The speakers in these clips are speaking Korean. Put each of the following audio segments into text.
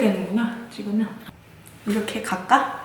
되는구나, 찍으면. 이렇게 갈까?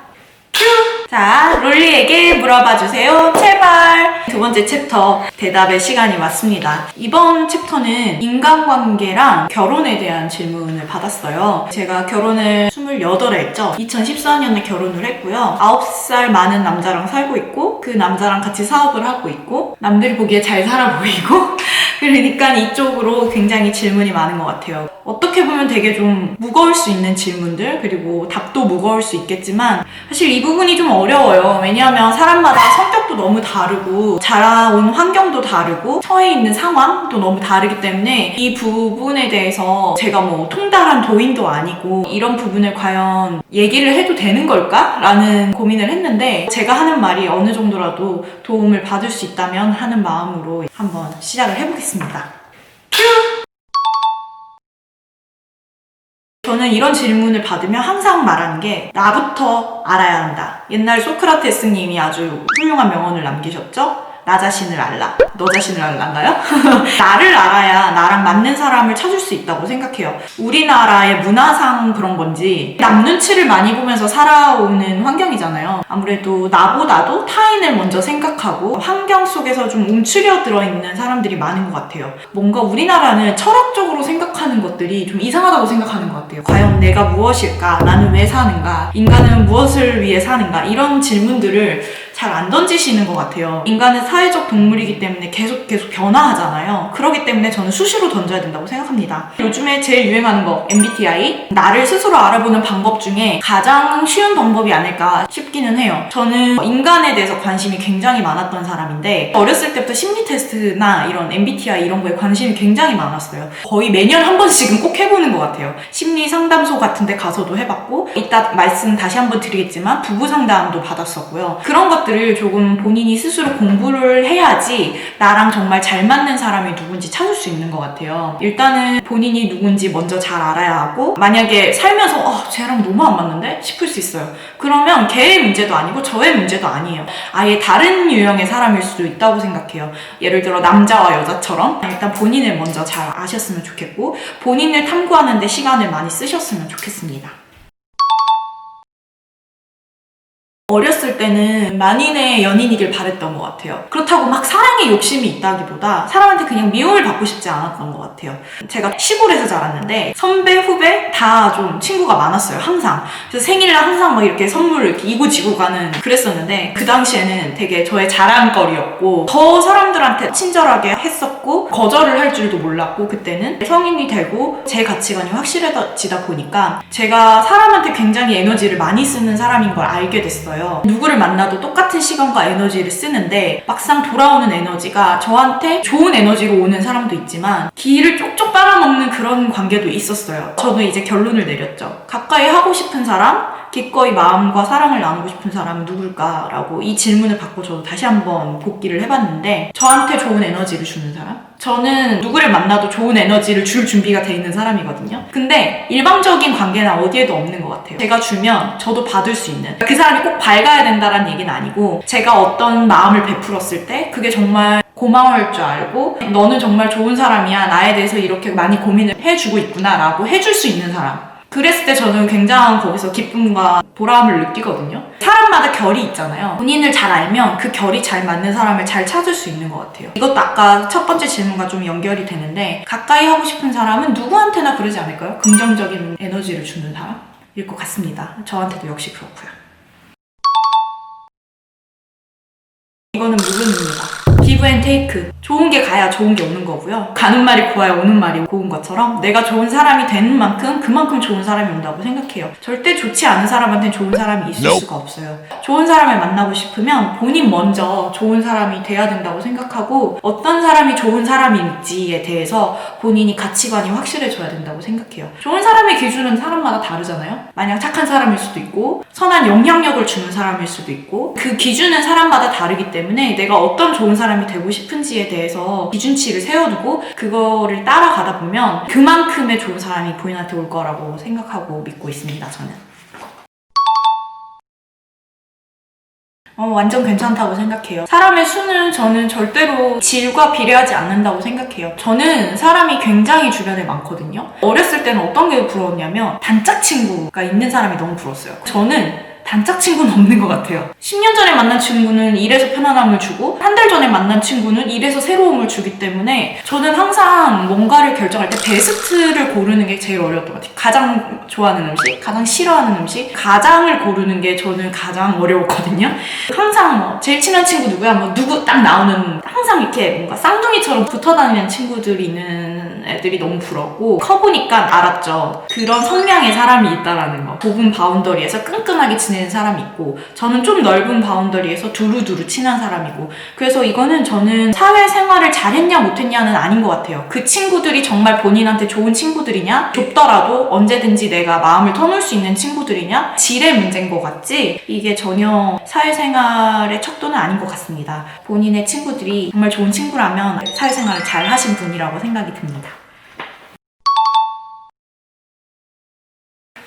자, 롤리에게 물어봐주세요. 제발! 두 번째 챕터 대답의 시간이 왔습니다. 이번 챕터는 인간관계랑 결혼에 대한 질문을 받았어요. 제가 결혼을 28에 했죠. 2014년에 결혼을 했고요. 9살 많은 남자랑 살고 있고, 그 남자랑 같이 사업을 하고 있고, 남들이 보기에 잘 살아 보이고, 그러니까 이쪽으로 굉장히 질문이 많은 것 같아요. 어떻게 보면 되게 좀 무거울 수 있는 질문들, 그리고 답도 무거울 수 있겠지만 사실 이 부분이 좀 어려워요. 왜냐하면 사람마다 성격도 너무 다르고 자라온 환경도 다르고 처해 있는 상황도 너무 다르기 때문에 이 부분에 대해서 제가 뭐 통달한 도인도 아니고 이런 부분을 과연 얘기를 해도 되는 걸까? 라는 고민을 했는데 제가 하는 말이 어느 정도라도 도움을 받을 수 있다면 하는 마음으로 한번 시작을 해보겠습니다. 저는 이런 질문을 받으면 항상 말하는 게 나부터 알아야 한다. 옛날 소크라테스님이 아주 훌륭한 명언을 남기셨죠? 나 자신을 알라. 너 자신을 알란가요? 나를 알아야 나랑 맞는 사람을 찾을 수 있다고 생각해요. 우리나라의 문화상 그런 건지 남 눈치를 많이 보면서 살아오는 환경이잖아요. 아무래도 나보다도 타인을 먼저 생각하고 환경 속에서 좀 움츠려 들어있는 사람들이 많은 것 같아요. 뭔가 우리나라는 철학적으로 생각하는 것들이 좀 이상하다고 생각하는 것 같아요. 과연 내가 무엇일까? 나는 왜 사는가? 인간은 무엇을 위해 사는가? 이런 질문들을 잘 안 던지시는 것 같아요. 인간은 사회적 동물이기 때문에 계속 변화하잖아요. 그렇기 때문에 저는 수시로 던져야 된다고 생각합니다. 요즘에 제일 유행하는 거 MBTI, 나를 스스로 알아보는 방법 중에 가장 쉬운 방법이 아닐까 싶기는 해요. 저는 인간에 대해서 관심이 굉장히 많았던 사람인데 어렸을 때부터 심리 테스트나 이런 MBTI 이런 거에 관심이 굉장히 많았어요. 거의 매년 한 번씩은 꼭 해보는 것 같아요. 심리 상담소 같은 데 가서도 해봤고, 이따 말씀 다시 한번 드리겠지만 부부 상담도 받았었고요. 그런 것들을 조금 본인이 스스로 공부를 해야지 나랑 정말 잘 맞는 사람이 누군지 찾을 수 있는 것 같아요. 일단은 본인이 누군지 먼저 잘 알아야 하고, 만약에 살면서 쟤랑 너무 안 맞는데? 싶을 수 있어요. 그러면 걔의 문제도 아니고 저의 문제도 아니에요. 아예 다른 유형의 사람일 수도 있다고 생각해요. 예를 들어 남자와 여자처럼 일단 본인을 먼저 잘 아셨으면 좋겠고, 본인을 탐구하는 데 시간을 많이 쓰셨으면 좋겠습니다. 어렸을 때는 만인의 연인이길 바랬던 것 같아요. 그렇다고 막 사랑의 욕심이 있다기보다 사람한테 그냥 미움을 받고 싶지 않았던 것 같아요. 제가 시골에서 자랐는데 선배, 후배 다 좀 친구가 많았어요. 항상. 그래서 생일날 항상 막 이렇게 선물을 이렇게 이고지고 가는 그랬었는데 그 당시에는 되게 저의 자랑거리였고 더 사람들한테 친절하게 했었고 거절을 할 줄도 몰랐고, 그때는 성인이 되고 제 가치관이 확실해지다 보니까 제가 사람한테 굉장히 에너지를 많이 쓰는 사람인 걸 알게 됐어요. 누구를 만나도 똑같은 시간과 에너지를 쓰는데 막상 돌아오는 에너지가 저한테 좋은 에너지로 오는 사람도 있지만 기를 쪽쪽 빨아먹는 그런 관계도 있었어요. 저도 이제 결론을 내렸죠. 가까이 하고 싶은 사람, 기꺼이 마음과 사랑을 나누고 싶은 사람은 누굴까라고 이 질문을 받고 저도 다시 한번 복기를 해봤는데, 저한테 좋은 에너지를 주는 사람? 저는 누구를 만나도 좋은 에너지를 줄 준비가 돼 있는 사람이거든요. 근데 일방적인 관계는 어디에도 없는 것 같아요. 제가 주면 저도 받을 수 있는, 그 사람이 꼭 밝아야 된다는 얘기는 아니고 제가 어떤 마음을 베풀었을 때 그게 정말 고마워할 줄 알고 너는 정말 좋은 사람이야, 나에 대해서 이렇게 많이 고민을 해주고 있구나 라고 해줄 수 있는 사람, 그랬을 때 저는 굉장한 거기서 기쁨과 보람을 느끼거든요. 사람마다 결이 있잖아요. 본인을 잘 알면 그 결이 잘 맞는 사람을 잘 찾을 수 있는 것 같아요. 이것도 아까 첫 번째 질문과 좀 연결이 되는데, 가까이 하고 싶은 사람은 누구한테나 그러지 않을까요? 긍정적인 에너지를 주는 사람일 것 같습니다. 저한테도 역시 그렇고요. 이거는 무근입니다. give and take. 좋은 게 가야 좋은 게 오는 거고요. 가는 말이 고와야 오는 말이 고운 것처럼 내가 좋은 사람이 되는 만큼 그만큼 좋은 사람이 온다고 생각해요. 절대 좋지 않은 사람한테는 좋은 사람이 있을 수가 없어요. 좋은 사람을 만나고 싶으면 본인 먼저 좋은 사람이 돼야 된다고 생각하고, 어떤 사람이 좋은 사람인지에 대해서 본인이 가치관이 확실해져야 된다고 생각해요. 좋은 사람의 기준은 사람마다 다르잖아요. 마냥 착한 사람일 수도 있고 선한 영향력을 주는 사람일 수도 있고, 그 기준은 사람마다 다르기 때문에 내가 어떤 좋은 사람이 되고 싶은지에 대해서 기준치를 세워두고 그거를 따라가다 보면 그만큼의 좋은 사람이 본인한테 올 거라고 생각하고 믿고 있습니다, 저는. 완전 괜찮다고 생각해요. 사람의 수는 저는 절대로 질과 비례하지 않는다고 생각해요. 저는 사람이 굉장히 주변에 많거든요. 어렸을 때는 어떤 게 부러웠냐면 단짝 친구가 있는 사람이 너무 부러웠어요. 저는 단짝 친구는 없는 것 같아요. 10년 전에 만난 친구는 일에서 편안함을 주고 한 달 전에 만난 친구는 일에서 새로움을 주기 때문에 저는 항상 뭔가를 결정할 때 베스트를 고르는 게 제일 어려웠던 것 같아요. 가장 좋아하는 음식, 가장 싫어하는 음식, 가장을 고르는 게 저는 가장 어려웠거든요. 항상 제일 친한 친구 누구야? 누구 딱 나오는 항상 이렇게 뭔가 쌍둥이처럼 붙어 다니는 친구들이 있는 애들이 너무 부럽고 커보니까 알았죠. 그런 성향의 사람이 있다라는 거. 좁은 바운더리에서 끈끈하게 지내는 사람이 있고 저는 좀 넓은 바운더리에서 두루두루 친한 사람이고 그래서 이거는 저는 사회생활을 잘했냐 못했냐는 아닌 것 같아요. 그 친구들이 정말 본인한테 좋은 친구들이냐 좁더라도 언제든지 내가 마음을 터놓을 수 있는 친구들이냐 질의 문제인 것 같지 이게 전혀 사회생활의 척도는 아닌 것 같습니다. 본인의 친구들이 정말 좋은 친구라면 사회생활을 잘 하신 분이라고 생각이 듭니다.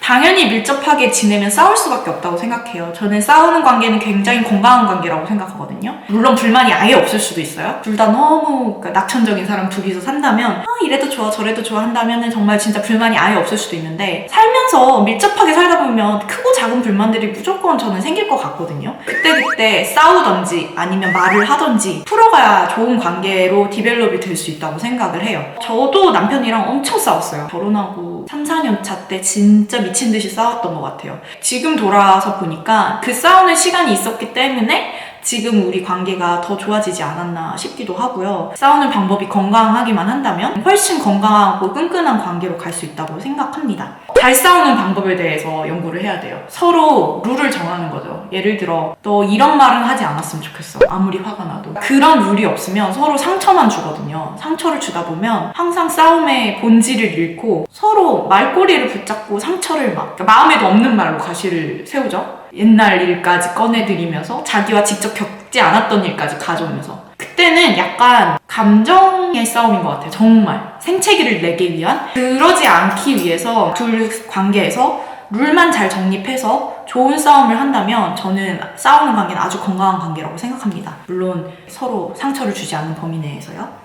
당연히 밀접하게 지내면 싸울 수밖에 없다고 생각해요. 저는 싸우는 관계는 굉장히 건강한 관계라고 생각하거든요. 물론 불만이 아예 없을 수도 있어요. 둘 다 너무 낙천적인 사람 둘이서 산다면 이래도 좋아 저래도 좋아 한다면 정말 진짜 불만이 아예 없을 수도 있는데 살면서 밀접하게 살다 보면 크고 작은 불만들이 무조건 저는 생길 것 같거든요. 그때 싸우던지 아니면 말을 하던지 풀어가야 좋은 관계로 디벨롭이 될 수 있다고 생각을 해요. 저도 남편이랑 엄청 싸웠어요. 결혼하고 3, 4년 차 때 진짜 미친 듯이 싸웠던 것 같아요. 지금 돌아서 보니까 그 싸우는 시간이 있었기 때문에 지금 우리 관계가 더 좋아지지 않았나 싶기도 하고요. 싸우는 방법이 건강하기만 한다면 훨씬 건강하고 끈끈한 관계로 갈 수 있다고 생각합니다. 잘 싸우는 방법에 대해서 연구를 해야 돼요. 서로 룰을 정하는 거죠. 예를 들어 너 이런 말은 하지 않았으면 좋겠어. 아무리 화가 나도. 그런 룰이 없으면 서로 상처만 주거든요. 상처를 주다 보면 항상 싸움의 본질을 잃고 서로 말꼬리를 붙잡고 상처를 그러니까 마음에도 없는 말로 가시를 세우죠. 옛날 일까지 꺼내들이면서 자기와 직접 겪지 않았던 일까지 가져오면서 그때는 약간 감정의 싸움인 것 같아요. 정말 생채기를 내기 위한 그러지 않기 위해서 둘 관계에서 룰만 잘 정립해서 좋은 싸움을 한다면 저는 싸우는 관계는 아주 건강한 관계라고 생각합니다. 물론 서로 상처를 주지 않는 범위 내에서요.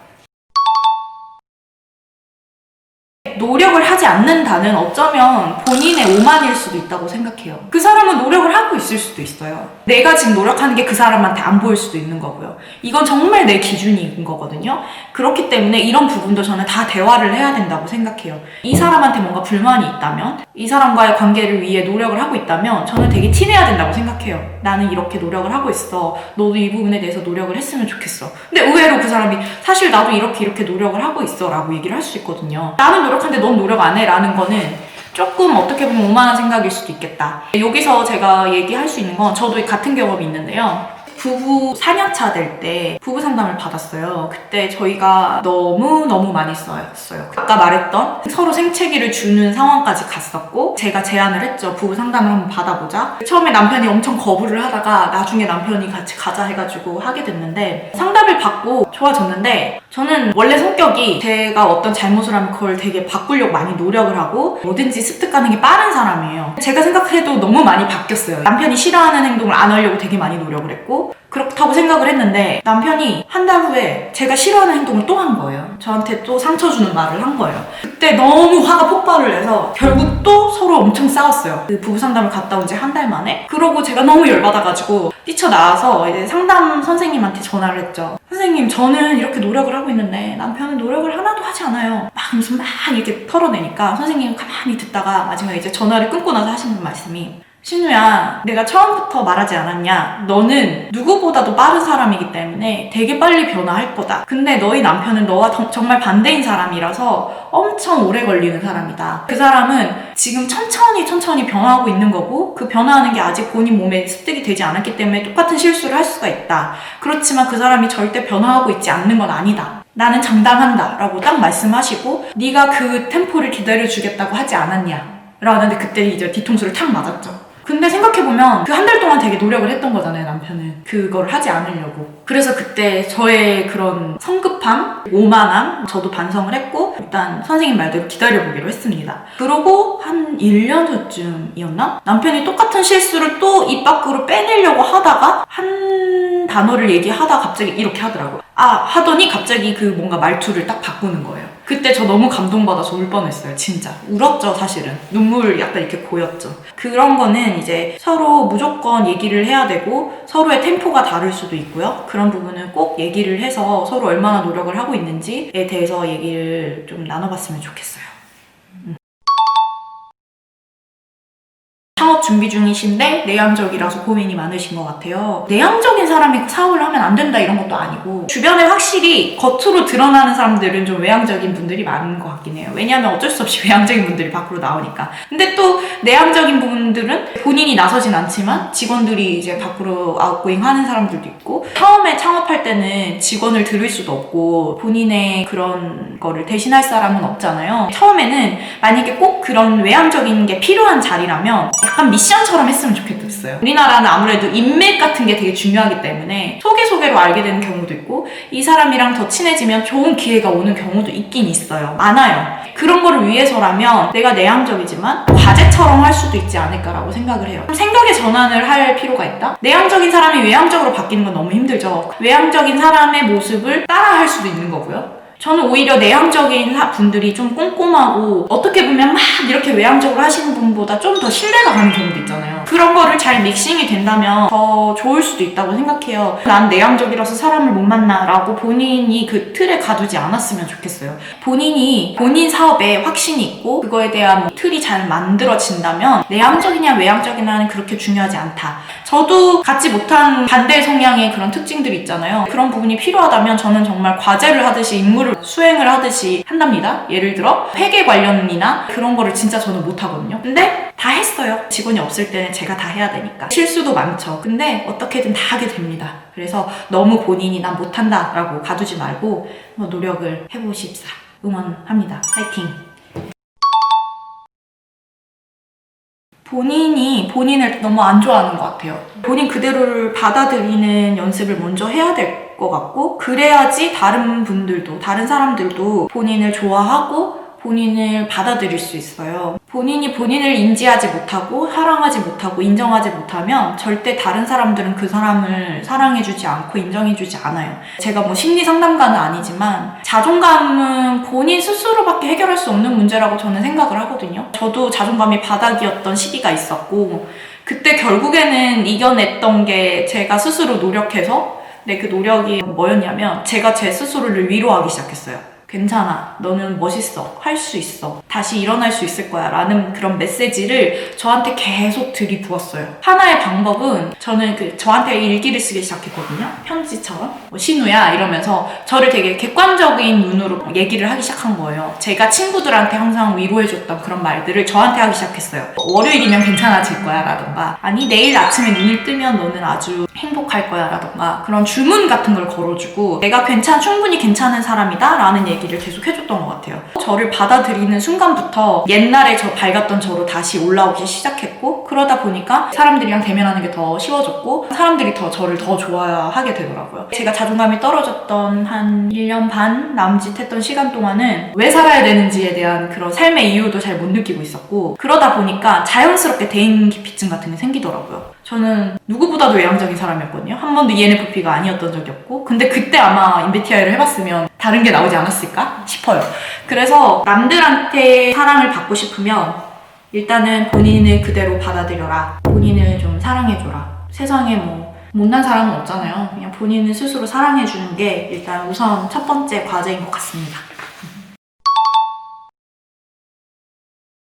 노력을 하지 않는다는 어쩌면 본인의 오만일 수도 있다고 생각해요. 그 사람은 노력을 하고 있을 수도 있어요. 내가 지금 노력하는 게 그 사람한테 안 보일 수도 있는 거고요. 이건 정말 내 기준인 거거든요. 그렇기 때문에 이런 부분도 저는 다 대화를 해야 된다고 생각해요. 이 사람한테 뭔가 불만이 있다면 이 사람과의 관계를 위해 노력을 하고 있다면 저는 되게 티내야 된다고 생각해요. 나는 이렇게 노력을 하고 있어. 너도 이 부분에 대해서 노력을 했으면 좋겠어. 근데 의외로 그 사람이 사실 나도 이렇게 노력을 하고 있어 라고 얘기를 할 수 있거든요. 나는 노력하는데 넌 노력 안 해 라는 거는 조금 어떻게 보면 오만한 생각일 수도 있겠다. 여기서 제가 얘기할 수 있는 건 저도 같은 경험이 있는데요. 부부 4년차 될 때 부부 상담을 받았어요. 그때 저희가 너무 많이 싸웠어요. 아까 말했던 서로 생채기를 주는 상황까지 갔었고 제가 제안을 했죠. 부부 상담을 한번 받아보자. 처음에 남편이 엄청 거부를 하다가 나중에 남편이 같이 가자 해가지고 하게 됐는데 상담을 받고 좋아졌는데 저는 원래 성격이 제가 어떤 잘못을 하면 그걸 되게 바꾸려고 많이 노력을 하고 뭐든지 습득하는 게 빠른 사람이에요. 제가 생각해도 너무 많이 바뀌었어요. 남편이 싫어하는 행동을 안 하려고 되게 많이 노력을 했고 그렇다고 생각을 했는데 남편이 한 달 후에 제가 싫어하는 행동을 또 한 거예요. 저한테 또 상처 주는 말을 한 거예요. 그때 너무 화가 폭발을 해서 결국 또 서로 엄청 싸웠어요. 그 부부 상담을 갔다 온 지 한 달 만에. 그러고 제가 너무 열받아가지고 뛰쳐나와서 이제 상담 선생님한테 전화를 했죠. 선생님 저는 이렇게 노력을 하고 있는데 남편은 노력을 하나도 하지 않아요. 막 무슨 막 이렇게 털어내니까 선생님은 가만히 듣다가 마지막에 이제 전화를 끊고 나서 하시는 말씀이 신우야, 내가 처음부터 말하지 않았냐? 너는 누구보다도 빠른 사람이기 때문에 되게 빨리 변화할 거다. 근데 너희 남편은 너와 정말 반대인 사람이라서 엄청 오래 걸리는 사람이다. 그 사람은 지금 천천히 변화하고 있는 거고 그 변화하는 게 아직 본인 몸에 습득이 되지 않았기 때문에 똑같은 실수를 할 수가 있다. 그렇지만 그 사람이 절대 변화하고 있지 않는 건 아니다. 나는 장담한다 라고 딱 말씀하시고 네가 그 템포를 기다려주겠다고 하지 않았냐? 라는데 그때 이제 뒤통수를 탁 맞았죠. 근데 생각해보면 그 한 달 동안 되게 노력을 했던 거잖아요, 남편은. 그걸 하지 않으려고. 그래서 그때 저의 그런 성급함, 오만함, 저도 반성을 했고 일단 선생님 말대로 기다려보기로 했습니다. 그러고 한 1년 후쯤이었나? 남편이 똑같은 실수를 또 입 밖으로 빼내려고 하다가 한 단어를 얘기하다 갑자기 이렇게 하더라고요. 하더니 갑자기 그 뭔가 말투를 딱 바꾸는 거예요. 그때 저 너무 감동받아서 울 뻔했어요. 진짜 울었죠. 사실은 눈물 약간 이렇게 고였죠. 그런 거는 이제 서로 무조건 얘기를 해야 되고 서로의 템포가 다를 수도 있고요. 그런 부분은 꼭 얘기를 해서 서로 얼마나 노력을 하고 있는지에 대해서 얘기를 좀 나눠봤으면 좋겠어요. 창업 준비 중이신데 내향적이라서 고민이 많으신 것 같아요. 내향적인 사람이 사업을 하면 안 된다 이런 것도 아니고 주변에 확실히 겉으로 드러나는 사람들은 좀 외향적인 분들이 많은 것 같긴 해요. 왜냐하면 어쩔 수 없이 외향적인 분들이 밖으로 나오니까. 근데 또 내향적인 분들은 본인이 나서진 않지만 직원들이 이제 밖으로 아웃고잉 하는 사람들도 있고 처음에 창업할 때는 직원을 들을 수도 없고 본인의 그런 거를 대신할 사람은 없잖아요. 처음에는 만약에 꼭 그런 외향적인 게 필요한 자리라면 약간 미션처럼 했으면 좋겠어요. 우리나라는 아무래도 인맥 같은 게 되게 중요하기 때문에 소개로 알게 되는 경우도 있고 이 사람이랑 더 친해지면 좋은 기회가 오는 경우도 있긴 있어요. 많아요. 그런 거를 위해서라면 내가 내향적이지만 과제처럼 할 수도 있지 않을까라고 생각을 해요. 생각의 전환을 할 필요가 있다? 내향적인 사람이 외향적으로 바뀌는 건 너무 힘들죠. 외향적인 사람의 모습을 따라할 수도 있는 거고요. 저는 오히려 내향적인 분들이 좀 꼼꼼하고 어떻게 보면 막 이렇게 외향적으로 하시는 분보다 좀 더 신뢰가 가는 경우도 있잖아요. 그런 거를 잘 믹싱이 된다면 더 좋을 수도 있다고 생각해요. 난 내향적이라서 사람을 못 만나 라고 본인이 그 틀에 가두지 않았으면 좋겠어요. 본인이 본인 사업에 확신이 있고 그거에 대한 틀이 잘 만들어진다면 내향적이냐 외향적이냐는 그렇게 중요하지 않다. 저도 갖지 못한 반대 성향의 그런 특징들이 있잖아요. 그런 부분이 필요하다면 저는 정말 과제를 하듯이 임무를 수행을 하듯이 한답니다. 예를 들어 회계 관련이나 그런 거를 진짜 저는 못하거든요. 근데 다 했어요. 직원이 없을 때는 제가 다 해야 되니까. 실수도 많죠. 근데 어떻게든 다 하게 됩니다. 그래서 너무 본인이 난 못한다 라고 가두지 말고 노력을 해보십사. 응원합니다. 파이팅! 본인이 본인을 너무 안 좋아하는 것 같아요. 본인 그대로를 받아들이는 연습을 먼저 해야 될 것 같고 그래야지 다른 분들도 다른 사람들도 본인을 좋아하고 본인을 받아들일 수 있어요. 본인이 본인을 인지하지 못하고 사랑하지 못하고 인정하지 못하면 절대 다른 사람들은 그 사람을 사랑해주지 않고 인정해주지 않아요. 제가 뭐 심리 상담가는 아니지만 자존감은 본인 스스로밖에 해결할 수 없는 문제라고 저는 생각을 하거든요. 저도 자존감이 바닥이었던 시기가 있었고 그때 결국에는 이겨냈던 게 제가 스스로 노력해서 근데 그 노력이 뭐였냐면 제가 제 스스로를 위로하기 시작했어요. 괜찮아. 너는 멋있어. 할 수 있어. 다시 일어날 수 있을 거야. 라는 그런 메시지를 저한테 계속 들이부었어요. 하나의 방법은 저는 저한테 일기를 쓰기 시작했거든요. 편지처럼. 신우야 이러면서 저를 되게 객관적인 눈으로 얘기를 하기 시작한 거예요. 제가 친구들한테 항상 위로해줬던 그런 말들을 저한테 하기 시작했어요. 월요일이면 괜찮아질 거야 라던가 아니 내일 아침에 눈을 뜨면 너는 아주 행복할 거야 라던가 그런 주문 같은 걸 걸어주고 내가 충분히 괜찮은 사람이다 라는 얘기를 계속 해줬던 것 같아요. 저를 받아들이는 순간부터 옛날에 저 밝았던 저로 다시 올라오기 시작했고 그러다 보니까 사람들이랑 대면하는 게 더 쉬워졌고 사람들이 저를 더 좋아하게 되더라고요. 제가 자존감이 떨어졌던 한 1년 반 남짓했던 시간 동안은 왜 살아야 되는지에 대한 그런 삶의 이유도 잘 못 느끼고 있었고 그러다 보니까 자연스럽게 대인기피증 같은 게 생기더라고요. 저는 누구보다도 외향적인 사람이었거든요. 한 번도 ENFP가 아니었던 적이 없고 근데 그때 아마 MBTI를 해봤으면 다른 게 나오지 않았을까 싶어요. 그래서 남들한테 사랑을 받고 싶으면 일단은 본인을 그대로 받아들여라. 본인을 좀 사랑해줘라. 세상에 뭐 못난 사람은 없잖아요. 그냥 본인을 스스로 사랑해주는 게 일단 우선 첫 번째 과제인 것 같습니다.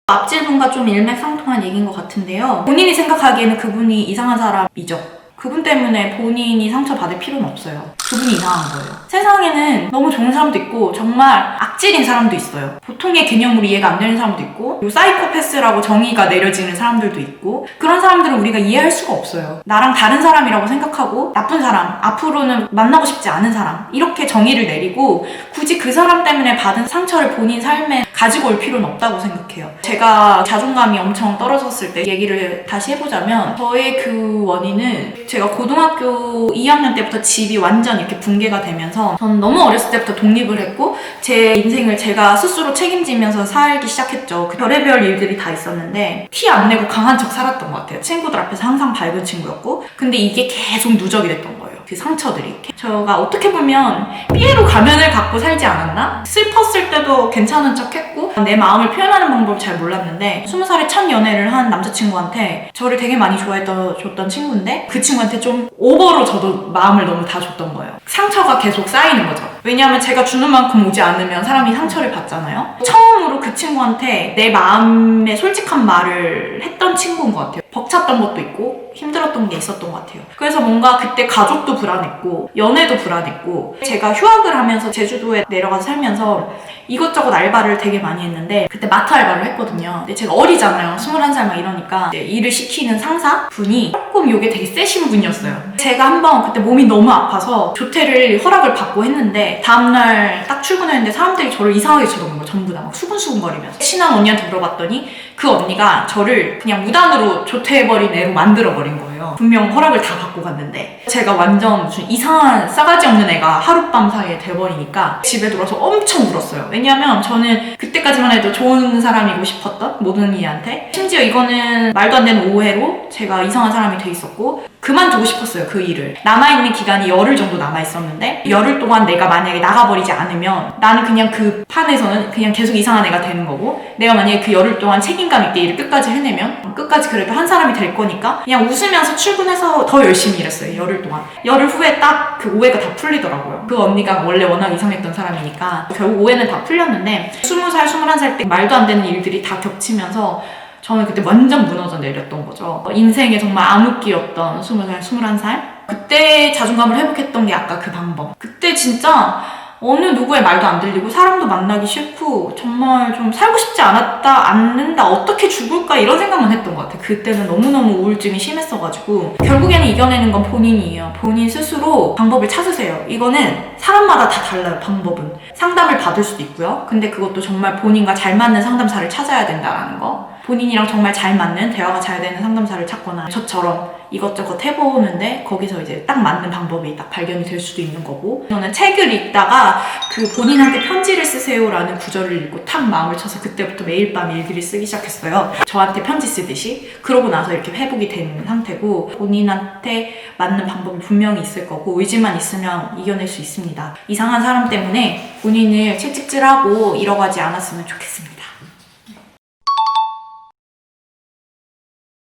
앞질 분과 좀 일맥상통한 얘기인 것 같은데요. 본인이 생각하기에는 그분이 이상한 사람이죠. 그분 때문에 본인이 상처받을 필요는 없어요. 그분이 이상한 거예요. 세상에는 너무 좋은 사람도 있고 정말 악질인 사람도 있어요. 보통의 개념으로 이해가 안 되는 사람도 있고 사이코패스라고 정의가 내려지는 사람들도 있고 그런 사람들은 우리가 이해할 수가 없어요. 나랑 다른 사람이라고 생각하고 나쁜 사람, 앞으로는 만나고 싶지 않은 사람 이렇게 정의를 내리고 굳이 그 사람 때문에 받은 상처를 본인 삶에 가지고 올 필요는 없다고 생각해요. 제가 자존감이 엄청 떨어졌을 때 얘기를 다시 해보자면 저의 그 원인은 제가 고등학교 2학년 때부터 집이 완전 이렇게 붕괴가 되면서 저는 너무 어렸을 때부터 독립을 했고 제 인생을 제가 스스로 책임지면서 살기 시작했죠. 별의별 일들이 다 있었는데 티 안 내고 강한 척 살았던 것 같아요. 친구들 앞에서 항상 밝은 친구였고 근데 이게 계속 누적이 됐던 거예요. 그 상처들이. 제가 어떻게 보면 삐에로 가면을 갖고 살지 않았나? 슬펐을 때도 괜찮은 척 했고 내 마음을 표현하는 방법을 잘 몰랐는데 20살에 첫 연애를 한 남자친구한테 저를 되게 많이 줬던 친구인데 그 친구한테 좀 오버로 저도 마음을 너무 다 줬던 거예요. 상처가 계속 쌓이는 거죠. 왜냐하면 제가 주는 만큼 오지 않으면 사람이 상처를 받잖아요. 처음으로 그 친구한테 내 마음의 솔직한 말을 했던 친구인 것 같아요. 벅찼던 것도 있고 힘들었던 게 있었던 것 같아요. 그래서 뭔가 그때 가족도 불안했고 연애도 불안했고 제가 휴학을 하면서 제주도에 내려가서 살면서 이것저것 알바를 되게 많이 했는데 그때 마트 알바를 했거든요. 근데 제가 어리잖아요. 21살 막 이러니까 일을 시키는 상사분이 조금 요게 되게 세신 분이었어요. 제가 한번 그때 몸이 너무 아파서 조퇴를 허락을 받고 했는데 다음날 딱 출근했는데 사람들이 저를 이상하게 쳐다보는 거예요. 전부 다 막 수근수근거리면서 친한 언니한테 물어봤더니 그 언니가 저를 그냥 무단으로 조퇴해버린 애로 만들어버린 거예요. 분명 허락을 다 받고 갔는데 제가 완전 무슨 이상한 싸가지 없는 애가 하룻밤 사이에 돼버리니까 집에 들어와서 엄청 울었어요. 왜냐면 저는 그때까지만 해도 좋은 사람이고 싶었던 모든 이한테 심지어 이거는 말도 안 되는 오해로 제가 이상한 사람이 돼 있었고 그만두고 싶었어요. 그 일을. 남아있는 기간이 열흘 정도 남아있었는데 열흘 동안 내가 만약에 나가버리지 않으면 나는 그냥 그 판에서는 그냥 계속 이상한 애가 되는 거고 내가 만약에 그 열흘 동안 책임감 있게 일을 끝까지 해내면 끝까지 그래도 한 사람이 될 거니까 그냥 웃으면서 출근해서 더 열심히 일했어요. 열흘 동안. 열흘 후에 딱 그 오해가 다 풀리더라고요. 그 언니가 원래 워낙 이상했던 사람이니까 결국 오해는 다 풀렸는데 20살, 21살 때 말도 안 되는 일들이 다 겹치면서 저는 그때 완전 무너져 내렸던 거죠. 인생에 정말 암흑기였던 20살, 21살. 그때 자존감을 회복했던 게 아까 그 방법. 그때 진짜 어느 누구의 말도 안 들리고 사람도 만나기 싫고 정말 좀 살고 싶지 않는다 어떻게 죽을까 이런 생각만 했던 것 같아요. 그때는 너무너무 우울증이 심했어가지고 결국에는 이겨내는 건 본인이에요. 본인 스스로 방법을 찾으세요. 이거는 사람마다 다 달라요. 방법은. 상담을 받을 수도 있고요. 근데 그것도 정말 본인과 잘 맞는 상담사를 찾아야 된다는 거. 본인이랑 정말 잘 맞는 대화가 잘 되는 상담사를 찾거나 저처럼 이것저것 해보는데 거기서 이제 딱 맞는 방법이 딱 발견이 될 수도 있는 거고 저는 책을 읽다가 그 본인한테 편지를 쓰세요라는 구절을 읽고 탁 마음을 쳐서 그때부터 매일 밤 일기를 쓰기 시작했어요. 저한테 편지 쓰듯이. 그러고 나서 이렇게 회복이 된 상태고 본인한테 맞는 방법이 분명히 있을 거고 의지만 있으면 이겨낼 수 있습니다. 이상한 사람 때문에 본인을 채찍질하고 잃어가지 않았으면 좋겠습니다.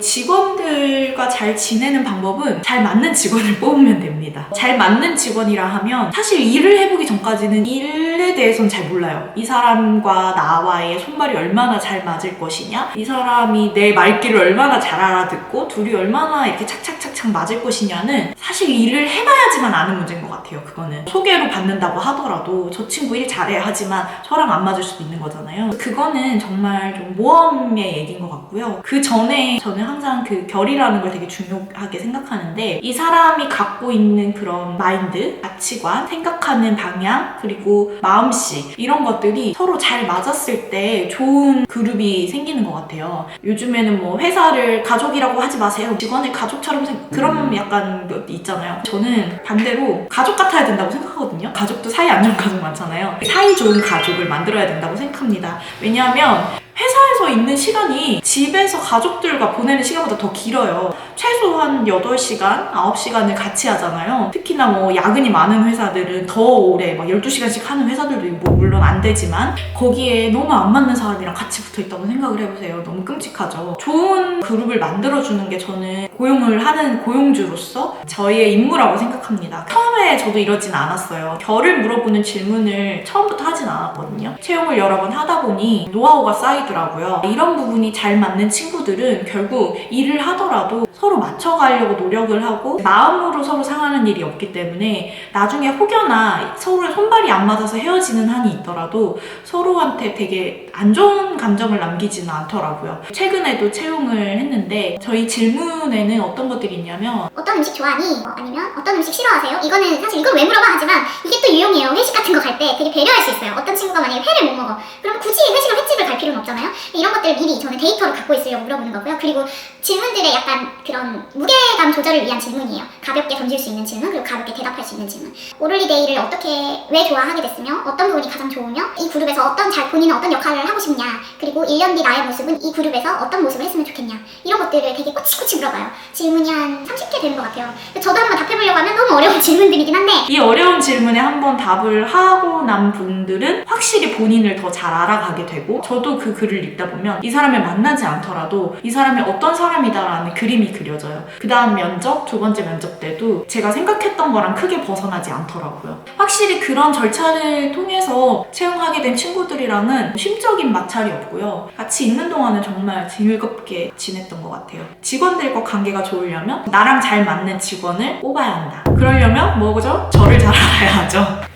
직원들과 잘 지내는 방법은 잘 맞는 직원을 뽑으면 됩니다. 잘 맞는 직원이라 하면 사실 일을 해보기 전까지는 일에 대해서는 잘 몰라요. 이 사람과 나와의 손발이 얼마나 잘 맞을 것이냐, 이 사람이 내 말귀를 얼마나 잘 알아듣고 둘이 얼마나 이렇게 착착착착 맞을 것이냐는 사실 일을 해봐야지만 아는 문제인 것 같아요. 그거는 소개로 받는다고 하더라도 저 친구 일 잘해야 하지만 저랑 안 맞을 수도 있는 거잖아요. 그거는 정말 좀 모험의 얘기인 것 같고요. 그 전에 저는 항상 그 결이라는 걸 되게 중요하게 생각하는데 이 사람이 갖고 있는 그런 마인드, 가치관, 생각하는 방향, 그리고 마음씨 이런 것들이 서로 잘 맞았을 때 좋은 그룹이 생기는 것 같아요. 요즘에는 뭐 회사를 가족이라고 하지 마세요. 직원을 가족처럼 그런 약간 몇 있잖아요. 저는 반대로 가족 같아야 된다고 생각하거든요. 가족도 사이 안 좋은 가족 많잖아요. 사이 좋은 가족을 만들어야 된다고 생각합니다. 왜냐하면 회사에서 있는 시간이 집에서 가족들과 보내는 시간보다 더 길어요. 최소한 8시간, 9시간을 같이 하잖아요. 특히나 뭐 야근이 많은 회사들은 더 오래 막 12시간씩 하는 회사들도 뭐 물론 안 되지만 거기에 너무 안 맞는 사람이랑 같이 붙어 있다고 생각을 해보세요. 너무 끔찍하죠. 좋은 그룹을 만들어주는 게 저는 고용을 하는 고용주로서 저희의 임무라고 생각합니다. 처음에 저도 이러진 않았어요. 결을 물어보는 질문을 처음부터 하진 않았거든요. 채용을 여러 번 하다 보니 노하우가 쌓이더라고요. 이런 부분이 잘 맞는 친구들은 결국 일을 하더라도 서로 맞춰가려고 노력을 하고 마음으로 서로 상하는 일이 없기 때문에 나중에 혹여나 서로 손발이 안 맞아서 헤어지는 한이 있더라도 서로한테 되게 안 좋은 감정을 남기지는 않더라고요. 최근에도 채용을 했는데 저희 질문에는 어떤 것들이 있냐면 어떤 음식 좋아하니? 아니면 어떤 음식 싫어하세요? 이거는 사실 이걸 왜 물어봐 하지만 이게 또 유용해요. 회식 같은 거 갈 때 되게 배려할 수 있어요. 어떤 친구가 만약에 회를 못 먹어. 그러면 굳이 횟집을 갈 필요는 없잖아요. 이런 것들을 미리 저는 데이터를 갖고 있으려고 물어보는 거고요. 그리고 질문들의 약간 그런 무게감 조절을 위한 질문이에요. 가볍게 던질 수 있는 질문, 그리고 가볍게 대답할 수 있는 질문. 오를리데이를 어떻게, 왜 좋아하게 됐으며, 어떤 부분이 가장 좋으며, 이 그룹에서 본인은 어떤 역할을 하고 싶냐, 그리고 1년 뒤 나의 모습은 이 그룹에서 어떤 모습을 했으면 좋겠냐, 이런 것들을 되게 꼬치꼬치 물어봐요. 질문이 한 30개 되는 것 같아요. 저도 한번 답해보려고 하면 너무 어려운 질문들이긴 한데, 이 어려운 질문에 한번 답을 하고 난 분들은 확실히 본인을 더 잘 알아가게 되고, 저도 그 글을 읽다 보면 이 사람을 만나지 않더라도 이 사람이 어떤 사람이다라는 그림이 그려져요. 그 다음 면접, 두 번째 면접 때도 제가 생각했던 거랑 크게 벗어나지 않더라고요. 확실히 그런 절차를 통해서 채용하게 된 친구들이랑은 심적인 마찰이 없고요. 같이 있는 동안은 정말 즐겁게 지냈던 것 같아요. 직원들과 관계가 좋으려면 나랑 잘 맞는 직원을 뽑아야 한다. 그러려면 뭐죠? 저를 잘 알아야죠.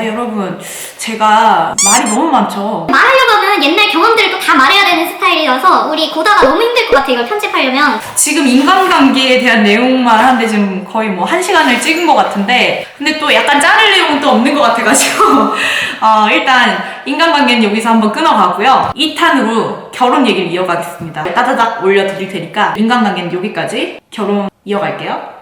여러분, 제가 말이 너무 많죠? 말하려고 하면 옛날 경험들을 또 다 말해야 되는 스타일이어서 우리 고다가 너무 힘들 것 같아, 이걸 편집하려면. 지금 인간관계에 대한 내용만 하는데 지금 거의 뭐 1시간을 찍은 것 같은데, 근데 또 약간 자를 내용은 또 없는 것 같아가지고 일단 인간관계는 여기서 한번 끊어가고요. 2탄으로 결혼 얘기를 이어가겠습니다. 따다닥 올려드릴 테니까 인간관계는 여기까지, 결혼 이어갈게요.